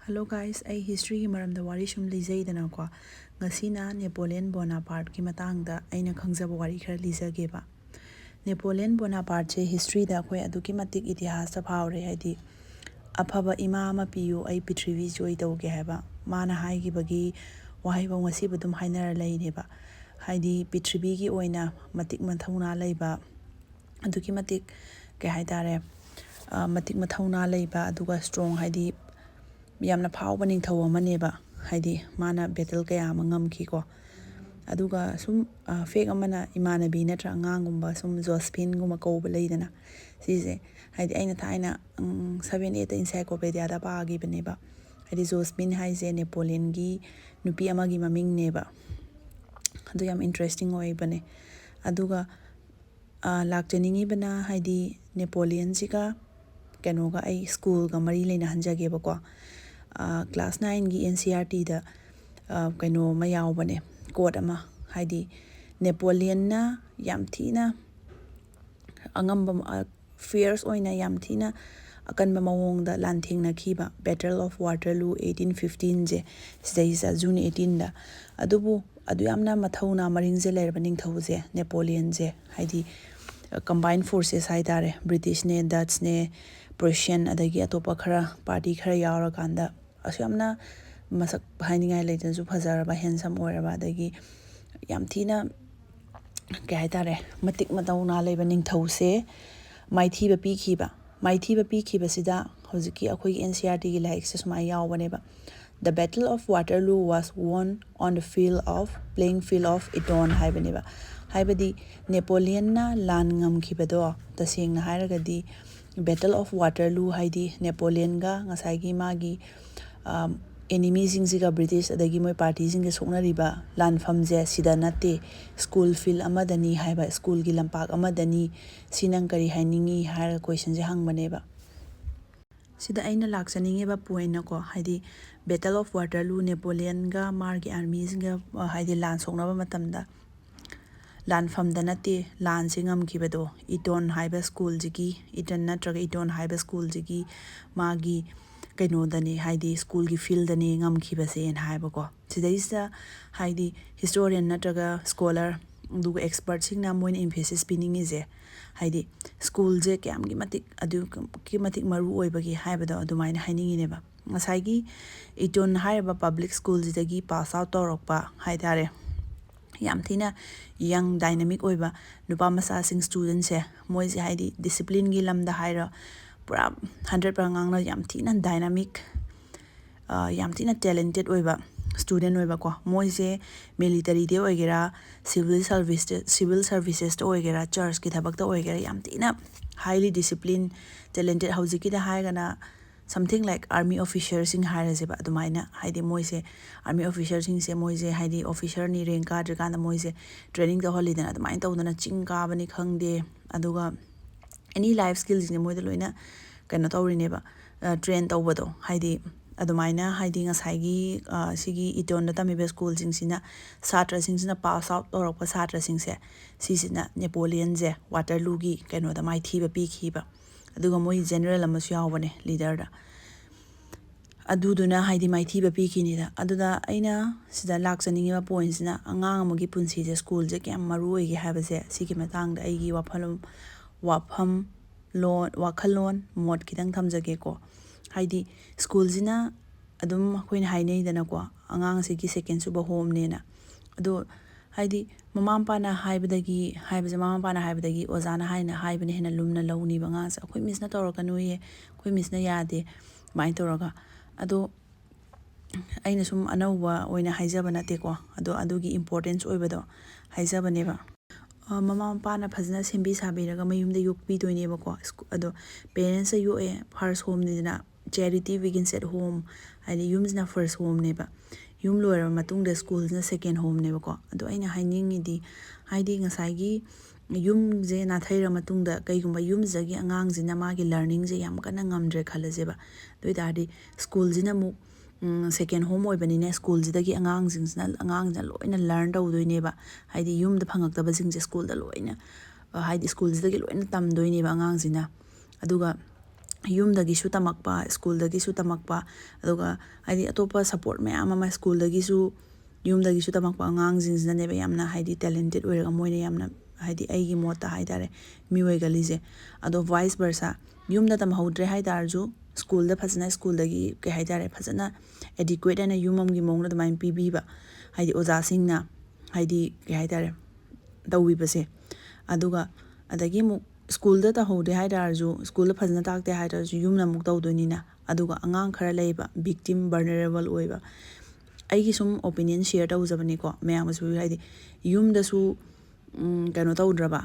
Hello guys, I history maramda wari sum lizaidana ko ngasina Napoleon Bonaparte ki matangda aina khangjaba wari khara lizageba. Napoleon Bonaparte history da khoi aduki matik itihas ta phawre haidi afaba ima ama piyu ai prithvi joy tawge haba mana haigi bagi wahaiba ngasi budum hainara laineba haidi prithvi gi oina matik mathauna laiba aduki matik ke haidare matik mathauna laiba aduga strong haidi yamna phawba ningthau amaneba haidi mana battle kaya ama ngamki ko aduga sum fake amana imanabi natra angangumba sum Josephine guma kouba leidana sise haidi aina thaina 7-8 encyclopedia da paagi baneba haidi Josephine haise Napoleon gi nupi amagi maming neba adu yam interesting oi bane aduga lakjaningi bana haidi Napoleon sika kenoga ai school ga mari leina hanjage bako class 9 gi NCRT da keno mayaw bane quote ama haidi Napoleon na yam thina angamba fierce oina yam thina akanba mawong da lanthing na khiba Battle of Waterloo 1815 je sidaisa June 18 da adubu adu yamna mathauna maring je lerba ningthau je Napoleon je haidi combined forces haidare British ne Dutch ne Prussian adagi atopa khara party khara yawra kanda asyamna masak bhainingai leitan su phajaraba handsome oiraba adagi yam thina ke haidare matik matauna leiba ningthau se maithiba pikhiba sida hojiki akhoi NCRT gi like se sumai yawbaneba The Battle of Waterloo was won on the playing field of Eton haibaneba haibadi Napoleon na lan ngamkhibado tasengna hairagadi Battle of Waterloo haidi Napoleon ga ngasai magi enemies jinga British adagi moi party jinga sokna riba lanfam je sida nate school field amadani haiba school gi lampak amadani sinang kari hainingi har question je hangbaneba sida aina laksaninge ba point na ko haidi Battle of Waterloo Napoleon ga margi armies ga haidi lan sokna ba matamda lanfam da nate lan singam kibado Eton haiba school jigi Eton natraga Eton haiba school jigi magi kaino dani haidi school gi field dani ngam khibase en haiba ko sidaisa haidi historian natraga scholar du expert sing na moin emphasis piningi je haidi school je kyam gi matik adu ki matik maru oibagi haibado adumaina hainingi neba ngasai Eton haiba public school jidagi pass out torokpa haidare yam thina young dynamic oiba nupa masa sing student se moi je haidi discipline gi lamda haira pura 100 ngang na yam thina dynamic yam thina talented oiba student oiba ko moi je military de oigera civil services to oigera church ki thabak to oigera yam thina highly disciplined talented haujiki da haigana something like army officers sing hairajeba adumaina haidi moise army officers sing se moise haidi officer ni rank card kana moise training to holidana adumaina tawdana chingka bani khangde aduga any life skills ni moida loina kana tawrineba train tawbado haidi adumaina haidi ngasaigi sigi Eton da tamibe school jingsina satra singsina pass out torokpa satra singse sisina Napoleon je Waterloo gi kano da mai thiba pikhiba aduga moi general amasu yawbane leader da aduduna haidi maithiba pikhini da aduda aina sida laksaningi ba points na angang amagi punsi je school je kyam maru oigi haba je sigi matang da aigi wakhalon mod kitang thamjage ko haidi school jina adum khoina hainei dana ko angang sigi second suba home ne na adu haidi mamampa na haibadagi ozana haina haibane hena lumna lawni banga sa khoi misna torokanu ye khoi misna yade mai toroga ado aina sum anauwa oina haijaba nate ko ado adugi importance oibado haijaba neba mamampa na phajna sembi sabiraga mayumda yokpi doineba ko ado parents ayu first home ni na charity begins at home haidi yumsna first home neba yum loira matungda school na second home neba ko ado aina hainingi di haidi ngasai yum je na thaira matungda kaigumba yum jagi angang jina magi learning je yam kana ngamdre khalajeba doidadi school jina mu second home oibani ne school jidagi angang jina loina learn tawdoineba haidi yum da phangakdaba jingje school da loina haidi school jidagi loina tamdoineba angang jina aduga ꯌꯨꯝꯗꯒꯤꯁꯨ ꯇꯝꯃꯛꯄ, ꯁ꯭ꯀꯨꯜꯗꯒꯤꯁꯨ ꯇꯝꯃꯛꯄ, ꯑꯗꯨꯒ ꯍꯥꯏꯗꯤ ꯑꯇꯣꯞꯄ support ꯃꯌꯥꯝ ꯑꯃ ꯁ꯭ꯀꯨꯜꯗꯒꯤꯁꯨ ꯌꯨꯝꯗꯒꯤꯁꯨ ꯇꯝꯃꯛꯄ ꯑꯉꯥꯡꯁꯤꯡꯁꯤꯅꯅꯦꯕ ꯌꯥꯝꯅ ꯍꯥꯏꯗꯤ ꯇꯦꯂꯦꯟꯇꯦꯠ ꯑꯣꯏꯔꯒ ꯃꯣꯏꯅ ꯌꯥꯝꯅ ꯍꯥꯏꯗꯤ ꯑꯩꯒꯤ ꯃꯣꯠꯇ ꯍꯥꯏꯇꯥꯔꯦ ꯃꯤꯑꯣꯏꯒꯜꯂꯤꯁꯦ. ꯑꯗꯣ ꯚꯥꯏꯁ ꯚꯔꯁꯥ ꯌꯨꯝꯗ ꯇꯝꯍꯧꯗ꯭ꯔꯦ ꯍꯥꯏꯇꯥꯔꯁꯨ ꯁ꯭ꯀꯨꯜꯗ ꯐꯖꯅ ꯁ꯭ꯀꯨꯜꯗꯒꯤ ꯀꯩ ꯍꯥꯏꯇꯥꯔꯦ ꯐꯖꯅ ꯑꯦꯗꯤꯀ꯭ꯋꯦꯠ ꯑꯣꯏꯅ ꯌꯨꯝ ꯑꯃꯒꯤ ꯃꯑꯣꯡꯗ ꯑꯗꯨꯃꯥꯏꯅ ꯄꯤꯕꯤꯕ, ꯍꯥꯏꯗꯤ ꯑꯣꯖꯥꯁꯤꯡꯅ ꯍꯥꯏꯗꯤ ꯀꯩ ꯍꯥꯏꯇꯥꯔꯦ ꯇꯧꯕꯤꯕꯁꯦ. ꯑꯗꯨꯒ ꯑꯗꯒꯤ ꯑꯃꯨꯛ ꯁ꯭ꯀꯨꯜꯗ ꯇꯧꯍꯧꯗꯦ ꯍꯥꯏꯇꯥꯔꯁꯨ, ꯁ꯭ꯀꯨꯜꯗ ꯐꯖꯅ ꯇꯥꯛꯇꯦ ꯍꯥꯏꯇꯥꯔꯁꯨ ꯌꯨꯝꯅ ꯑꯃꯨꯛ ꯇꯧꯗꯣꯏꯅꯤꯅ. ꯑꯗꯨꯒ ꯑꯉꯥꯡ ꯈꯔ ꯂꯩꯕ ꯚꯤꯛꯇꯤꯝ, ꯚꯜꯅꯔꯦꯕꯜ ꯑꯣꯏꯕ. ꯑꯩꯒꯤ ꯁꯨꯝ ꯑꯣꯄꯤꯅꯤꯌꯟ ꯁꯤꯌꯔ ꯇꯧꯖꯕꯅꯤꯀꯣ ꯃꯌꯥꯝꯒꯁꯨ. ꯍꯥꯏꯗꯤ ꯌꯨꯝꯗꯁꯨ ꯀꯩꯅꯣ ꯇꯧꯗ꯭ꯔꯕ,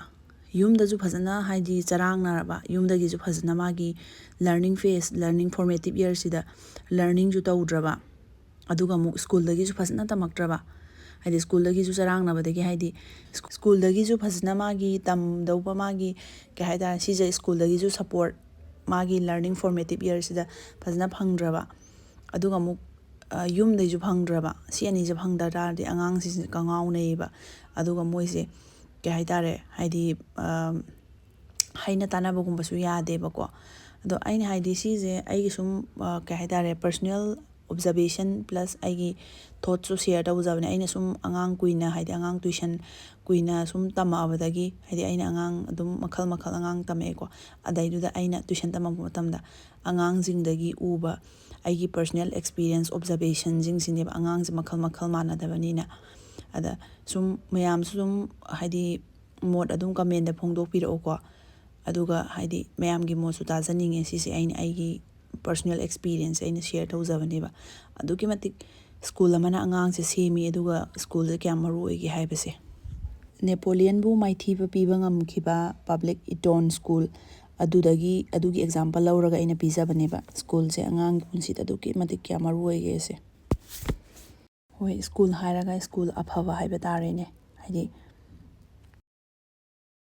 ꯌꯨꯝꯗꯁꯨ ꯐꯖꯅ ꯍꯥꯏꯗꯤ ꯆꯔꯥꯡꯅꯔꯕ, ꯌꯨꯝꯗꯒꯤꯁꯨ ꯐꯖꯅ ꯃꯥꯒꯤ ꯂꯔꯅꯤꯡ ꯐꯦꯁ, ꯂꯔꯅꯤꯡ ꯐꯣꯔꯃꯦꯇꯤꯞ ꯏꯌꯔꯁꯤꯗ ꯂꯔꯅꯤꯡꯁꯨ ꯇꯧꯗ꯭ꯔꯕ, ꯑꯗꯨꯒ ꯑꯃꯨꯛ ꯁ꯭ꯀꯨꯜꯗꯒꯤꯁꯨ ꯐꯖꯅ ꯇꯝꯃꯛꯇ꯭ꯔꯕ, ꯍꯥꯏꯗꯤ ꯁ꯭ꯀꯨꯜꯗꯒꯤꯁꯨ ꯆꯔꯥꯡꯅꯕꯗꯒꯤ ꯍꯥꯏꯗꯤ ꯁ꯭ꯀꯨꯜꯗꯒꯤꯁꯨ ꯐꯖꯅ ꯃꯥꯒꯤ ꯇꯝꯗꯧꯕ ꯃꯥꯒꯤ ꯀꯩ ꯍꯥꯏꯇꯥꯔꯦ ꯁꯤꯁꯦ ꯁ꯭ꯀꯨꯜꯗꯒꯤꯁꯨ ꯁꯞꯄꯣꯔꯠ ꯃꯥꯒꯤ ꯂꯔꯅꯤꯡ ꯐꯣꯔꯃꯦꯇꯤꯞ ꯏꯌꯔꯁꯤꯗ ꯐꯖꯅ ꯐꯪꯗ꯭ꯔꯕ, ꯑꯗꯨꯒ ꯑꯃꯨꯛ ꯌꯨꯝꯗꯩꯁꯨ ꯐꯪꯗ꯭ꯔꯕ. ꯁꯤ ꯑꯅꯤꯁꯦ ꯐꯪꯗ ꯇꯥꯔꯗꯤ ꯑꯉꯥꯡꯁꯤꯡꯁꯦ ꯀꯉꯥꯎꯅꯩꯌꯦꯕ. ꯑꯗꯨꯒ ꯃꯣꯏꯁꯦ ꯀꯩ ꯍꯥꯏꯇꯥꯔꯦ ꯍꯥꯏꯗꯤ ꯍꯩꯅ ꯇꯥꯟꯅꯕꯒꯨꯝꯕꯁꯨ ꯌꯥꯗꯦꯕꯀꯣ. ꯑꯗꯣ ꯑꯩꯅ ꯍꯥꯏꯗꯤ ꯁꯤꯁꯦ ꯑꯩꯒꯤ ꯁꯨꯝ ꯀꯩ ꯍꯥꯏꯇꯥꯔꯦ ꯄꯔꯁꯣꯅꯦꯜ ꯑꯣꯕꯖꯔꯕꯦꯁꯟ ꯄ꯭ꯂꯁ ꯑꯩꯒꯤ ꯊꯣꯠꯁꯨ ꯁꯤꯌꯔ ꯇꯧꯖꯕꯅꯦ. ꯑꯩꯅ ꯁꯨꯝ ꯑꯉꯥꯡ ꯀꯨꯏꯅ ꯍꯥꯏꯗꯤ ꯑꯉꯥꯡ ꯇꯨꯏꯁꯟ ꯀꯨꯏꯅ ꯁꯨꯝ ꯇꯝꯃꯛꯑꯕꯗꯒꯤ, ꯍꯥꯏꯗꯤ ꯑꯩꯅ ꯑꯉꯥꯡ ꯑꯗꯨꯝ ꯃꯈꯜ ꯃꯈꯜ ꯑꯉꯥꯡ ꯇꯝꯃꯛꯑꯦꯀꯣ. ꯑꯗꯩꯗꯨꯗ ꯑꯩꯅ ꯇꯨꯏꯁꯟ ꯇꯝꯃꯛꯄ ꯃꯇꯝꯗ ꯑꯉꯥꯡꯁꯤꯡꯗꯒꯤ ꯎꯕ ꯑꯩꯒꯤ ꯄꯔꯁꯣꯅꯦꯜ ꯑꯦꯛꯁꯄꯤꯔꯤꯌꯦꯟꯁ ꯑꯣꯕꯖꯔꯕꯦꯁꯟꯁꯤꯡꯁꯤꯅꯦꯕ. ꯑꯉꯥꯡꯁꯦ ꯃꯈꯜ ꯃꯈꯜ ꯃꯥꯟꯅꯗꯕꯅꯤꯅ. ꯑꯗ ꯁꯨꯝ ꯃꯌꯥꯝꯁꯨ ꯁꯨꯝ ꯍꯥꯏꯗꯤ ꯃꯣꯠ ꯑꯗꯨꯝ ꯀꯃꯦꯟꯗ ꯐꯣꯡꯗꯣꯛꯄꯤꯔꯛꯑꯣꯀꯣ. ꯑꯗꯨꯒ ꯍꯥꯏꯗꯤ ꯃꯌꯥꯝꯒꯤ ꯃꯣꯠꯁꯨ ꯇꯥꯖꯅꯤꯡꯉꯦ. ꯁꯤꯁꯦ ꯑꯩꯒꯤ ꯄꯔꯁꯣꯅꯦꯜ ꯑꯦꯛꯁꯄꯤꯔꯤꯌꯦꯟꯁ ꯑꯩꯅ ꯁꯤꯌꯔ ꯇꯧꯖꯕꯅꯦꯕ. ꯑꯗꯨꯛꯀꯤ ꯃꯇꯤꯛ ꯁ꯭ꯀꯨꯜ ꯑꯃꯅ ꯑꯉꯥꯡꯁꯦ ꯁꯦꯝꯃꯤ, ꯑꯗꯨꯒ ꯁ꯭ꯀꯨꯜꯁꯦ ꯀꯌꯥꯝ ꯃꯔꯨ ꯑꯣꯏꯒꯦ ꯍꯥꯏꯕꯁꯦ. ꯅꯦꯄꯣꯂꯤꯌꯟꯕꯨ ꯃꯥꯏꯊꯤꯕ ꯄꯤꯕ ꯉꯝꯈꯤꯕ ꯄꯕ꯭ꯂꯤꯛ ꯏꯇꯣꯟ ꯁ꯭ꯀꯨꯜ ꯑꯗꯨꯒꯤ ꯑꯦꯛꯖꯥꯝꯄꯜ ꯂꯧꯔꯒ ꯑꯩꯅ ꯄꯤꯖꯕꯅꯦꯕ. ꯁ꯭ꯀꯨꯜꯁꯦ ꯑꯉꯥꯡꯒꯤ ꯄꯨꯟꯁꯤꯗ ꯑꯗꯨꯛꯀꯤ ꯃꯇꯤꯛ ꯀꯌꯥ ꯃꯔꯨ ꯑꯣꯏꯒꯦꯁꯦ. ꯍꯣꯏ, ꯁ꯭ꯀꯨꯜ ꯍꯥꯏꯔꯒ ꯁ꯭ꯀꯨꯜ ꯑꯐꯕ ꯍꯥꯏꯕ ꯇꯥꯔꯦꯅꯦ. ꯍꯥꯏꯗꯤ